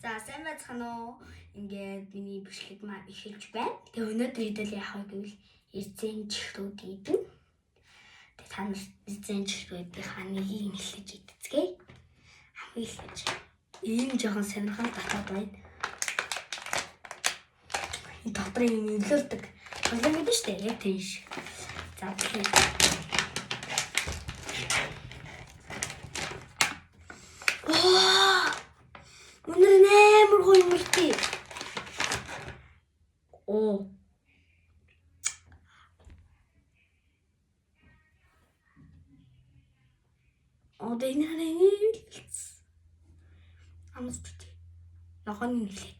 За сайн байцгаана уу? Ингээд миний бичлэг маань эхэлж байна. Тэгээ өнөөдөр хэдэл яах вэ гэвэл эзэн чихрүүд идэн. Тэгээ та нар эзэн чихрүүдийнхаа нэгийг хэлж идцгээе. Хамгийн их ийм жоохон сонирхол татаад байна. Энэ дотрын юм өвлөлдөг. Болон гэдэг шүү дээ. Яг тийм шиг. За тэгэхээр Өнөр нэмэр гоё юм тий. Оо. Одоо энэ харин амс тий. Нохоны нэлээ.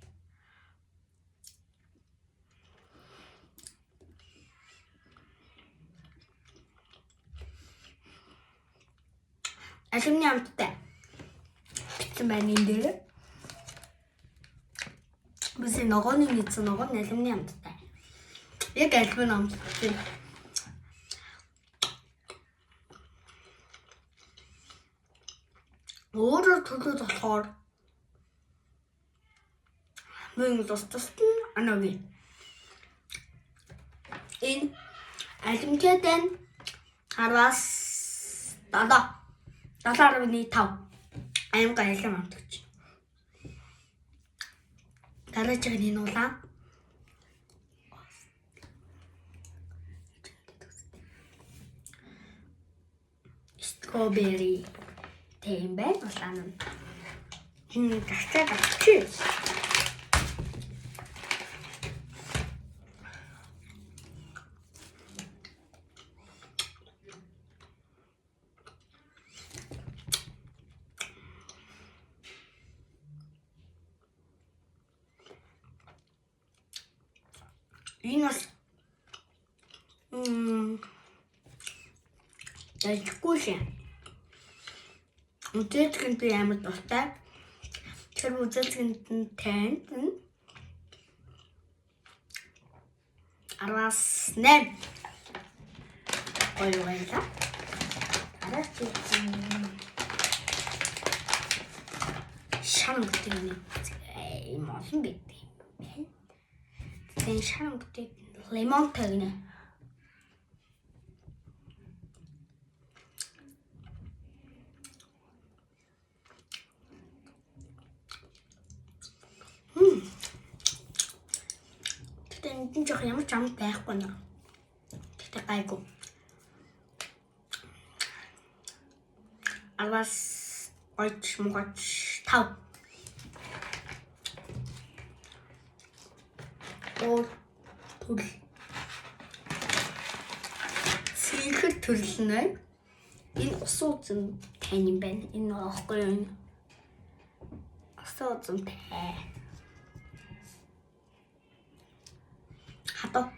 Алимны амттай. Битсэн байна энэ дээр. Бисээ ногооны нийцэн ногоо алимны амттай. Яг алимны амттай. Өөрөөр төлөв болохоор мөн тус анави. Энэ алимтай хараас 7.5 аймаг айлан амтгч. Дараагийн энэ улаан стrawberry тийм байна улаан нь. Энэ гацаад авчи. Энэ бас яжгүй шээ. Үдээтгэнд би амар дуртай. Тэр үдээтгэнд нь танд 8 гоё байлаа. Шаран бүтээгний ийм олон бид байна. Тэгээ шаран бүтээг лимонтой гинэ. Тэгтээ энэ жоох ямар ч амт байхгүй нэ. Тэгтээ гайгүй. Авас ойч муугач 5. Оо төрөл. Сихэр төрөл нэ. Энэ ус узэн тань юм байна. Энэ аахгүй юу? Ус узэн тай. Хатаа.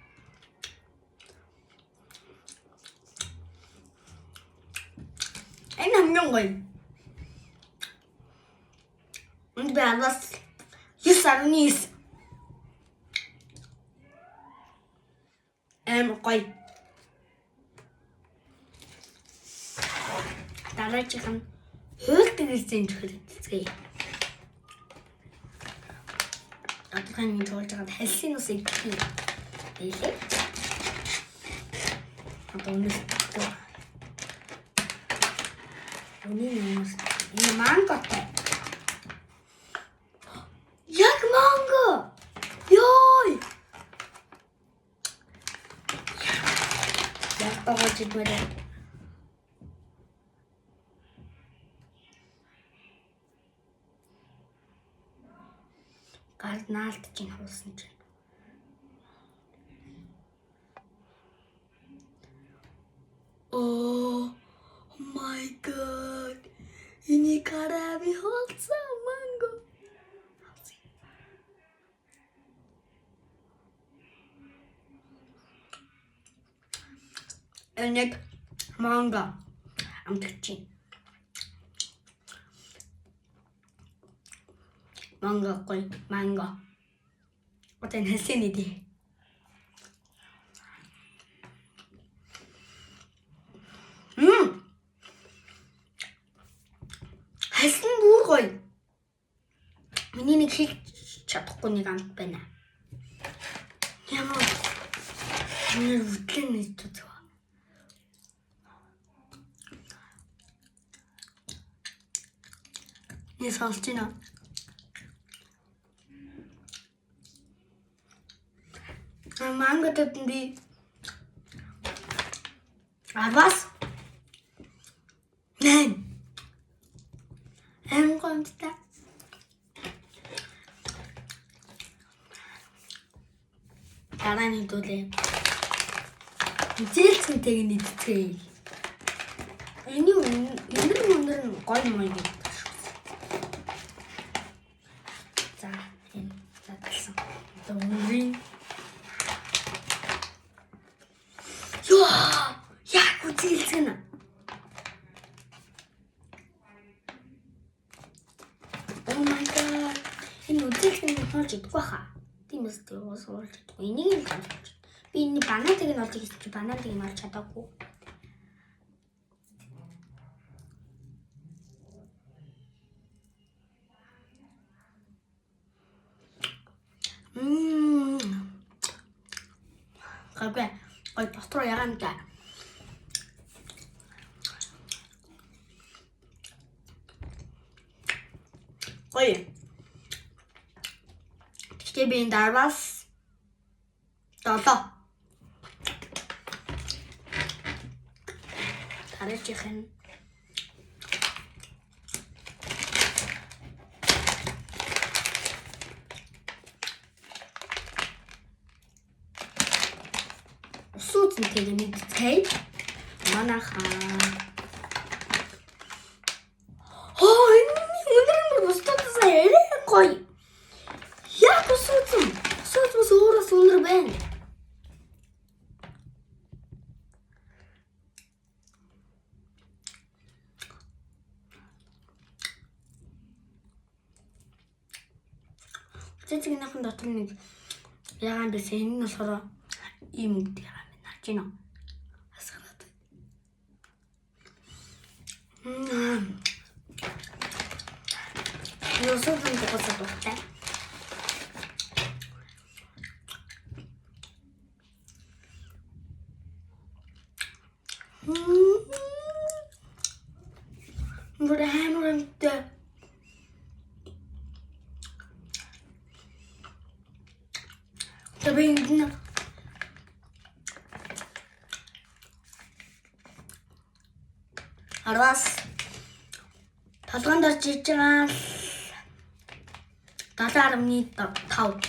Энэ хамгийн гоё. Энд бас 9.9. Гоё. Дараагийн хуйлтыг эзэн төлөвлөцгээе. Адилхан туулж байгаа хэлсийн ус идэх. Эле. Одоо энэ манготой. Яг манго. Ёй. Яг багаж идмээр. Гал наалтж ин хуусан чинь. Oh my god. Ini karabi holsa mango. Enek mango. Amtgchi. Mango qoy, mango. Oteng helsin idi. Helsin бүр гоё. Миний нэг хийж чадахгүй нэг амт байна. Ямар нэр үтлэн нэг төцөө. Не сонсож байна. Манго төтөн би авас. Нэн. Гомдтой. Дарааны дүүлээ. Зээлцэнтэйг нэгтгэе. Энэ өндөр гой мой гэдэг. За энэ татсан. Дөнгөрийн. Яа, яг үзэлцэн. Oh my god. Энэ үзэлцэн болж идэх баха. Тиймээс тэрс болж идэх. Энийг л болж. Би энэ бананыг нь олж ирсэн чи бананыг нь олж чадаагүй. Гайгүй. Ой дотор ягаан та. Ой. Тэгтээ би энэ дарвас 7. Тарайчихын. Сүүцэнтэй мэдцгээе. Манайхаа. Энэ бустадсаа ярих гоё. Яг сүүцэн. Сүүцмэс өөрөөс өндөр байна. Цэцгийнхэн дотор нэг ягаан дэс энэ нь болохоор ийм үгтэй ягаан байна. Харж байна уу? Асгараад. Юусэн дохосоо духтай. Бүр хамрынтай. Тэбэнд Арвас толгоонд орж иж байгаа 7.5.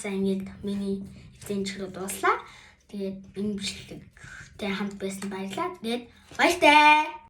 За ингэж миний эзэн чирүү дууслаа. Тэгээд энэ бичлэгтэй хамт байсан баярлалаа. Тэгээд баяртай.